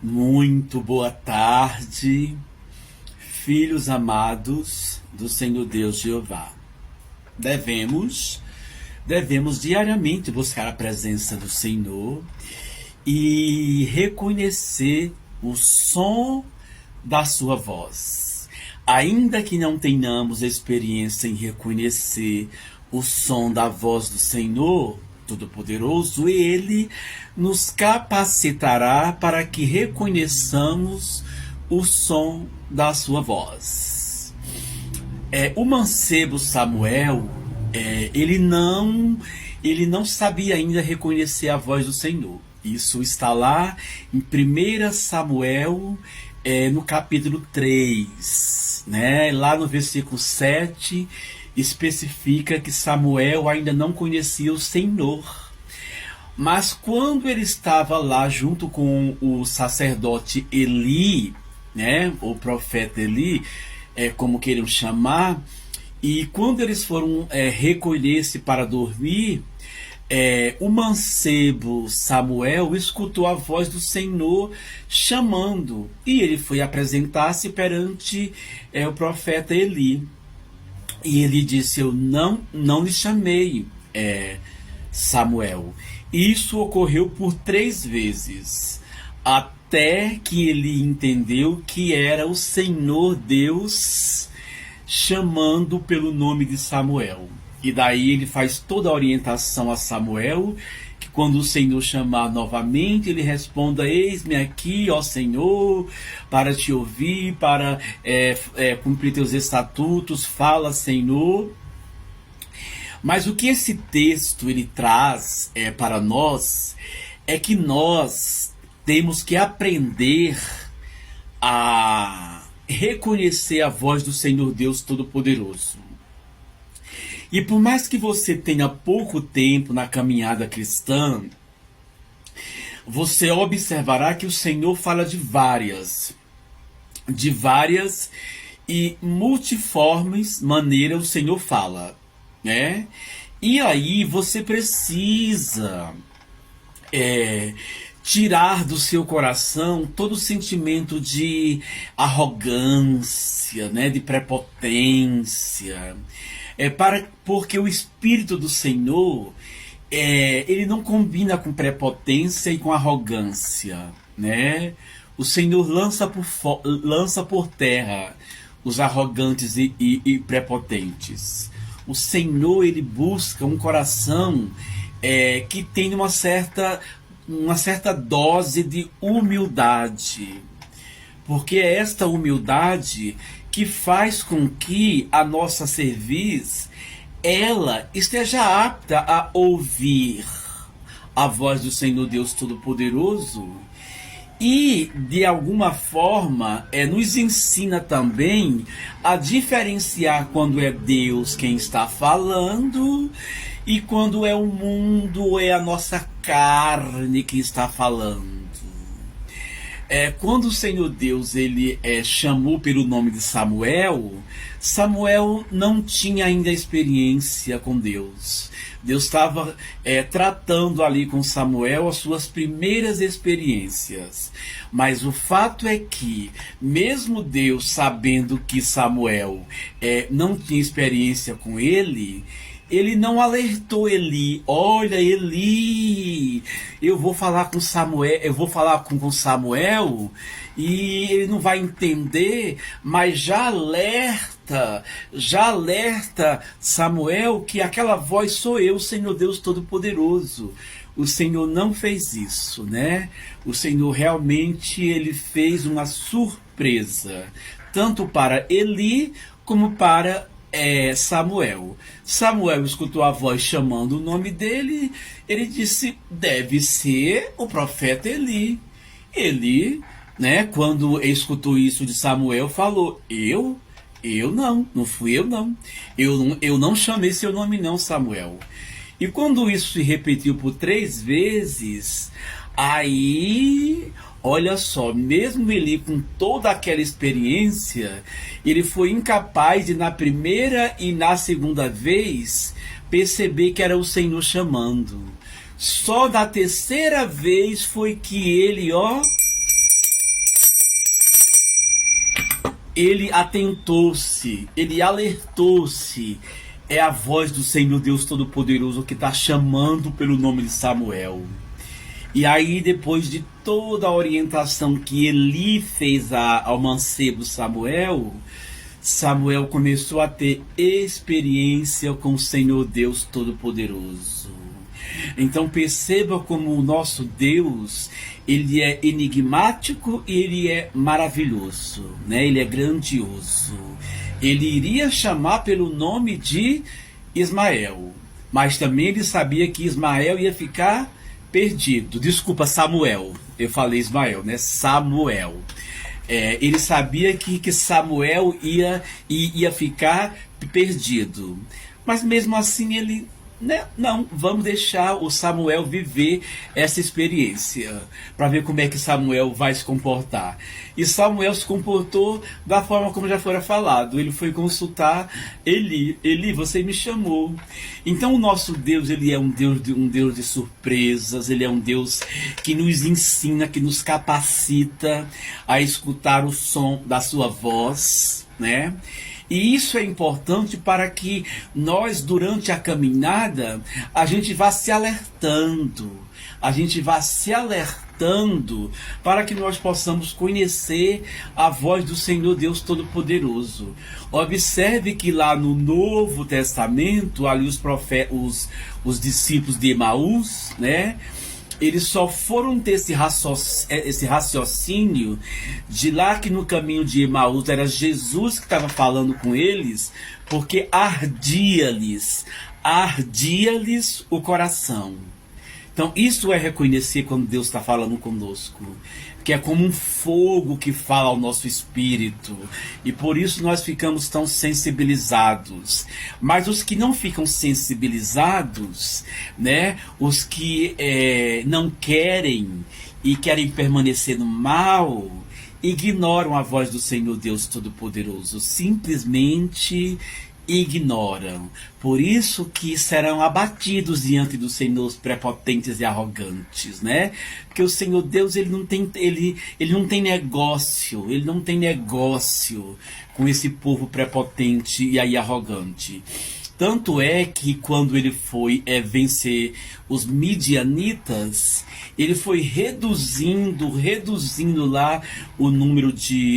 Muito boa tarde, filhos amados do Senhor Deus Jeová. Devemos, devemos diariamente buscar a presença do Senhor e reconhecer o som da sua voz. Ainda que não tenhamos experiência em reconhecer o som da voz do Senhor Todo-Poderoso, Ele nos capacitará para que reconheçamos o som da sua voz. O mancebo Samuel, ele não sabia ainda reconhecer a voz do Senhor. Isso está lá em 1 Samuel, no capítulo 3, né? Lá no versículo 7, especifica que Samuel ainda não conhecia o Senhor. Mas quando ele estava lá junto com o sacerdote Eli, né, o profeta Eli, como queiram chamar, e quando eles foram recolher-se para dormir, o mancebo Samuel escutou a voz do Senhor chamando, e ele foi apresentar-se perante o profeta Eli. E ele disse: eu não lhe chamei, Samuel. Isso ocorreu por 3 vezes, até que ele entendeu que era o Senhor Deus chamando pelo nome de Samuel. E daí ele faz toda a orientação a Samuel, que quando o Senhor chamar novamente, ele responda: eis-me aqui, ó Senhor, para te ouvir, para cumprir teus estatutos, fala, Senhor. Mas o que esse texto ele traz para nós é que nós temos que aprender a reconhecer a voz do Senhor Deus Todo-Poderoso. E por mais que você tenha pouco tempo na caminhada cristã, você observará que o Senhor fala de várias e multiformes maneiras o Senhor fala, né? E aí você precisa tirar do seu coração todo o sentimento de arrogância, né, de prepotência, porque o Espírito do Senhor ele não combina com prepotência e com arrogância, né? O Senhor lança por terra os arrogantes e prepotentes. O Senhor ele busca um coração que tem uma certa dose de humildade, porque é esta humildade que faz com que a nossa cerviz ela esteja apta a ouvir a voz do Senhor Deus Todo-Poderoso e, de alguma forma, nos ensina também a diferenciar quando é Deus quem está falando e quando é o mundo ou é a nossa carne que está falando. Quando o Senhor Deus ele chamou pelo nome de Samuel, Samuel não tinha ainda experiência com Deus. Deus estava tratando ali com Samuel as suas primeiras experiências. Mas o fato é que, mesmo Deus sabendo que Samuel não tinha experiência com ele não alertou Eli: olha, Eli, eu vou falar com Samuel, com Samuel e ele não vai entender, mas já alerta Samuel que aquela voz sou eu, Senhor Deus Todo-Poderoso. O Senhor não fez isso, né? O Senhor realmente ele fez uma surpresa, tanto para Eli como para Samuel. Samuel escutou a voz chamando o nome dele. Ele disse: deve ser o profeta Eli. Eli, né, quando escutou isso de Samuel, falou: eu não fui eu não. Eu não chamei seu nome não, Samuel. E quando isso se repetiu por 3 vezes, aí, olha só, mesmo ele com toda aquela experiência, ele foi incapaz de, na primeira e na segunda vez, perceber que era o Senhor chamando. Só da terceira vez foi que ele, ele atentou-se, ele alertou-se. É a voz do Senhor Deus Todo-Poderoso que está chamando pelo nome de Samuel. E aí, depois de toda a orientação que Eli fez ao mancebo Samuel, Samuel começou a ter experiência com o Senhor Deus Todo-Poderoso. Então perceba como o nosso Deus, ele é enigmático e ele é maravilhoso, né? Ele é grandioso. Ele iria chamar pelo nome de Ismael, mas também ele sabia que Ismael ia ficar perdido. Desculpa, Samuel. Eu falei Ismael, né? Samuel. Ele sabia que Samuel ia ficar perdido. Mas mesmo assim ele, né, não, vamos deixar o Samuel viver essa experiência para ver como é que Samuel vai se comportar. E Samuel se comportou da forma como já fora falado. Ele foi consultar Eli. Eli, você me chamou. Então o nosso Deus, ele é um Deus de surpresas. Ele é um Deus que nos ensina, que nos capacita a escutar o som da sua voz, né? E isso é importante para que nós, durante a caminhada, a gente vá se alertando, para que nós possamos conhecer a voz do Senhor Deus Todo-Poderoso. Observe que lá no Novo Testamento, ali os discípulos de Emaús, né? Eles só foram ter esse raciocínio de lá que no caminho de Emaús era Jesus que estava falando com eles, porque ardia-lhes o coração. Então isso é reconhecer quando Deus está falando conosco, que é como um fogo que fala ao nosso espírito, e por isso nós ficamos tão sensibilizados. Mas os que não ficam sensibilizados, né, os que não querem e querem permanecer no mal, ignoram a voz do Senhor Deus Todo-Poderoso, simplesmente ignoram. Por isso que serão abatidos diante do Senhor os prepotentes e arrogantes, né? Porque o Senhor Deus, ele não tem negócio com esse povo prepotente e aí arrogante. Tanto é que quando ele foi vencer os midianitas, ele foi reduzindo lá o número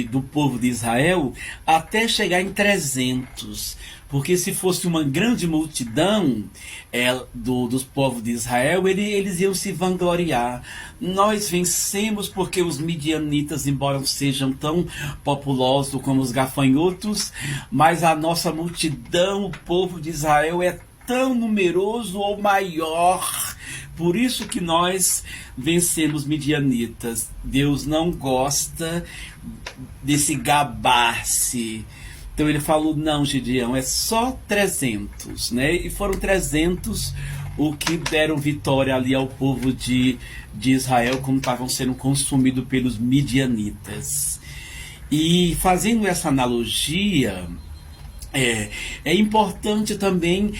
do povo de Israel até chegar em 300. Porque se fosse uma grande multidão dos povos de Israel, eles iam se vangloriar. Nós vencemos porque os midianitas, embora sejam tão populosos como os gafanhotos, mas a nossa multidão, o povo de Israel, é tão numeroso ou maior. Por isso que nós vencemos midianitas. Deus não gosta desse gabar-se. Então ele falou, não, Gideão, é só 300, né? E foram 300 o que deram vitória ali ao povo de Israel, como estavam sendo consumidos pelos midianitas. E fazendo essa analogia, é importante também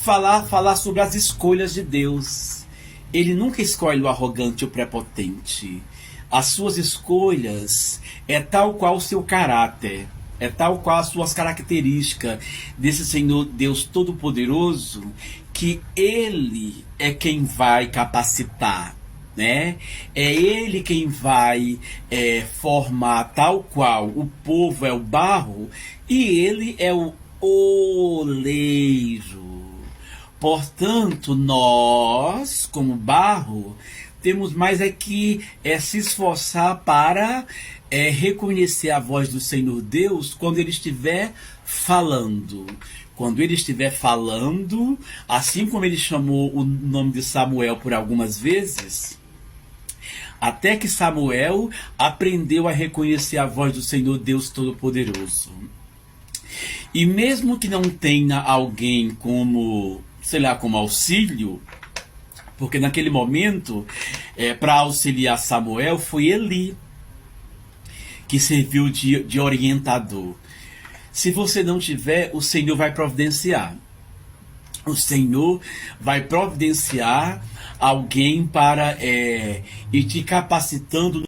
falar sobre as escolhas de Deus. Ele nunca escolhe o arrogante ou o prepotente. As suas escolhas é tal qual o seu caráter, é tal qual as suas características desse Senhor Deus Todo-Poderoso, que Ele é quem vai capacitar, né? É Ele quem vai formar, tal qual o povo é o barro e Ele é o oleiro. Portanto, nós, como barro, temos mais que se esforçar para reconhecer a voz do Senhor Deus quando Ele estiver falando. Quando Ele estiver falando, assim como Ele chamou o nome de Samuel por algumas vezes, até que Samuel aprendeu a reconhecer a voz do Senhor Deus Todo-Poderoso. E mesmo que não tenha alguém como auxílio, porque naquele momento, para auxiliar Samuel, foi Eli que serviu de orientador. Se você não tiver, o Senhor vai providenciar. O Senhor vai providenciar alguém para ir te capacitando